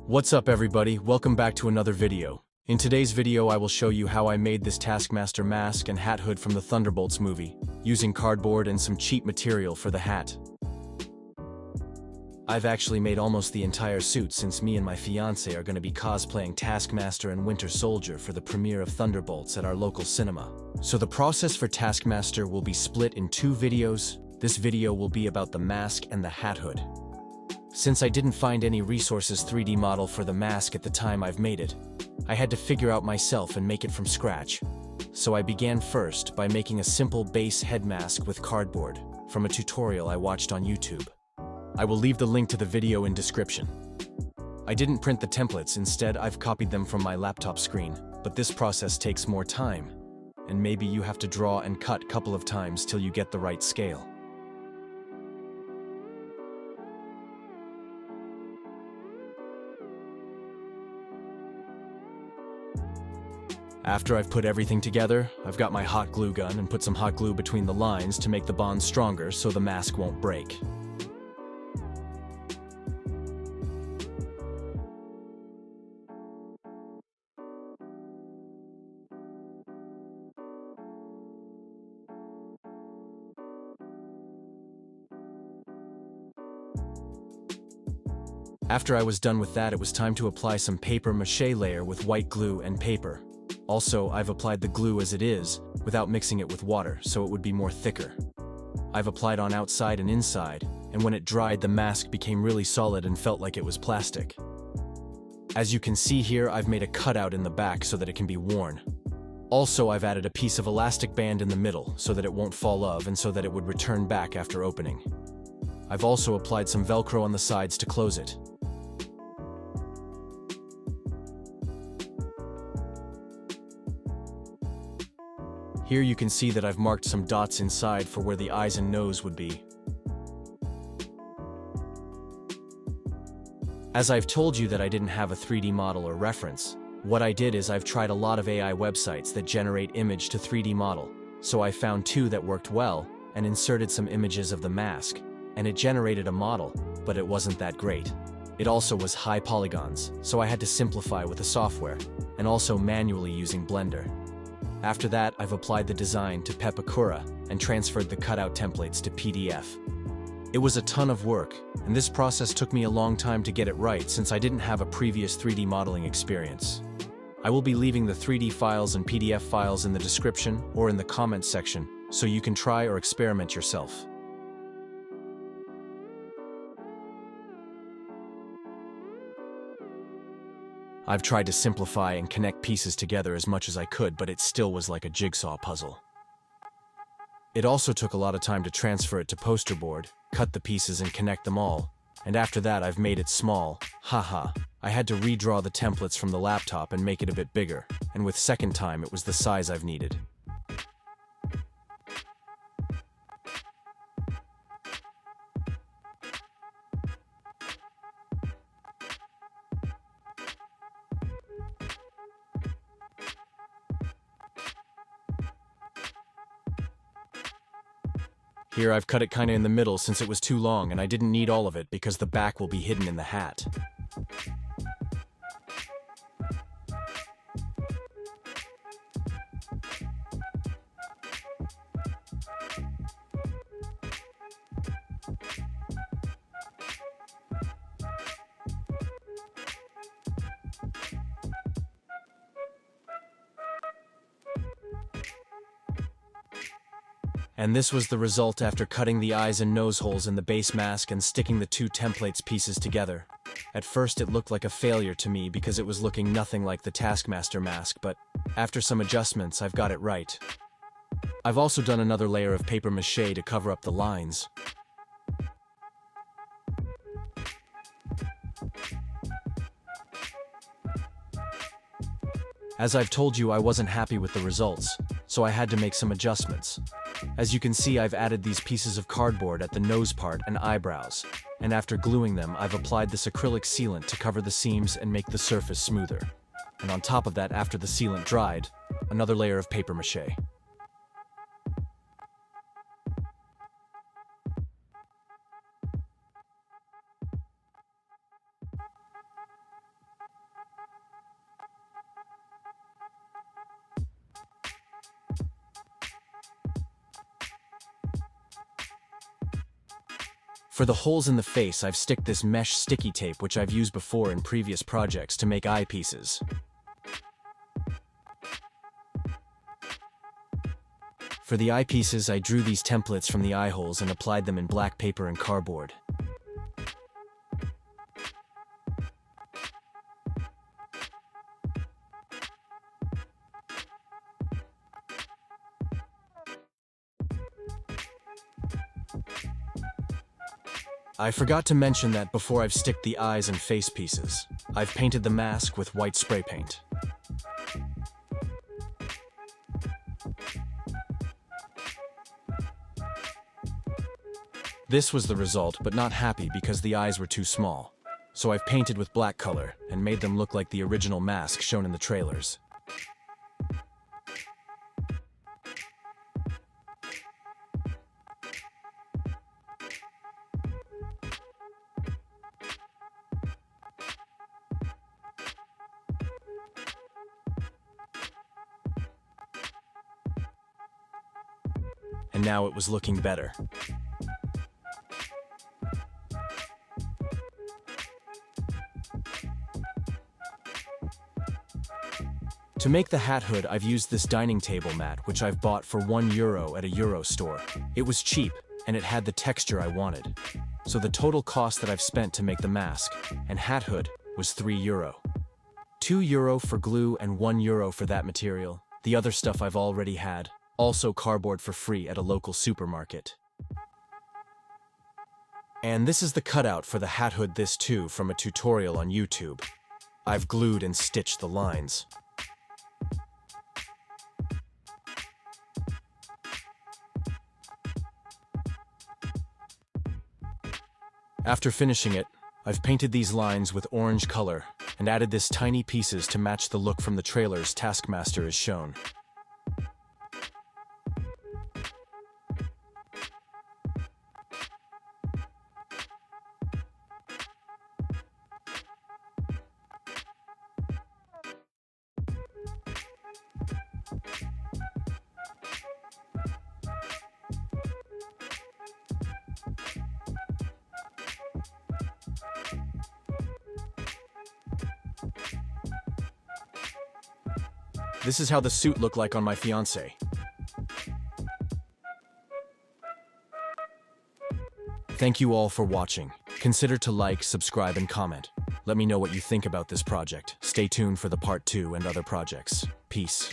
What's up everybody, welcome back to another video. In today's video I will show you how I made this Taskmaster mask and hat hood from the Thunderbolts movie, using cardboard and some cheap material for the hat. I've actually made almost the entire suit since me and my fiancé are going to be cosplaying Taskmaster and Winter Soldier for the premiere of Thunderbolts at our local cinema. So the process for Taskmaster will be split in two videos. This video will be about the mask and the hat hood. Since I didn't find any resources 3D model for the mask at the time I've made it, I had to figure out myself and make it from scratch. So I began first by making a simple base head mask with cardboard from a tutorial I watched on YouTube. I will leave the link to the video in description. I didn't print the templates, instead I've copied them from my laptop screen, but this process takes more time, and maybe you have to draw and cut a couple of times till you get the right scale. After I've put everything together, I've got my hot glue gun and put some hot glue between the lines to make the bond stronger so the mask won't break. After I was done with that, it was time to apply some paper mache layer with white glue and paper. Also, I've applied the glue as it is, without mixing it with water, so it would be more thicker. I've applied on outside and inside, and when it dried, the mask became really solid and felt like it was plastic. As you can see here, I've made a cutout in the back so that it can be worn. Also, I've added a piece of elastic band in the middle so that it won't fall off and so that it would return back after opening. I've also applied some Velcro on the sides to close it. Here you can see that I've marked some dots inside for where the eyes and nose would be. As I've told you that I didn't have a 3D model or reference, what I did is I've tried a lot of AI websites that generate image to 3D model, so I found two that worked well and inserted some images of the mask, and it generated a model, but it wasn't that great. It also was high polygons, so I had to simplify with the software, and also manually using Blender. After that, I've applied the design to Pepakura and transferred the cutout templates to PDF. It was a ton of work, and this process took me a long time to get it right since I didn't have a previous 3D modeling experience. I will be leaving the 3D files and PDF files in the description or in the comments section so you can try or experiment yourself. I've tried to simplify and connect pieces together as much as I could, but it still was like a jigsaw puzzle. It also took a lot of time to transfer it to poster board, cut the pieces and connect them all, and after that I've made it small. Haha. I had to redraw the templates from the laptop and make it a bit bigger, and with second time it was the size I've needed. Here I've cut it kinda in the middle since it was too long and I didn't need all of it because the back will be hidden in the hat. And this was the result after cutting the eyes and nose holes in the base mask and sticking the two templates pieces together. At first it looked like a failure to me because it was looking nothing like the Taskmaster mask, but after some adjustments I've got it right. I've also done another layer of paper mache to cover up the lines. As I've told you, I wasn't happy with the results, so I had to make some adjustments. As you can see, I've added these pieces of cardboard at the nose part and eyebrows, and after gluing them, I've applied this acrylic sealant to cover the seams and make the surface smoother. And on top of that, after the sealant dried, another layer of paper mache. For the holes in the face, I've sticked this mesh sticky tape which I've used before in previous projects to make eyepieces. For the eyepieces, I drew these templates from the eye holes and applied them in black paper and cardboard. I forgot to mention that before I've sticked the eyes and face pieces, I've painted the mask with white spray paint. This was the result, but not happy because the eyes were too small. So I've painted with black color and made them look like the original mask shown in the trailers. And now it was looking better. To make the hat hood, I've used this dining table mat, which I've bought for €1 at a Euro store. It was cheap, and it had the texture I wanted. So the total cost that I've spent to make the mask and hat hood was €3. €2 for glue and €1 for that material. The other stuff I've already had. Also cardboard for free at a local supermarket. And this is the cutout for the hat hood, this too from a tutorial on YouTube. I've glued and stitched the lines. After finishing it, I've painted these lines with orange color and added this tiny pieces to match the look from the trailers Taskmaster is shown. This is how the suit looked like on my fiancé. Thank you all for watching. Consider to like, subscribe, and comment. Let me know what you think about this project. Stay tuned for the part 2 and other projects. Peace.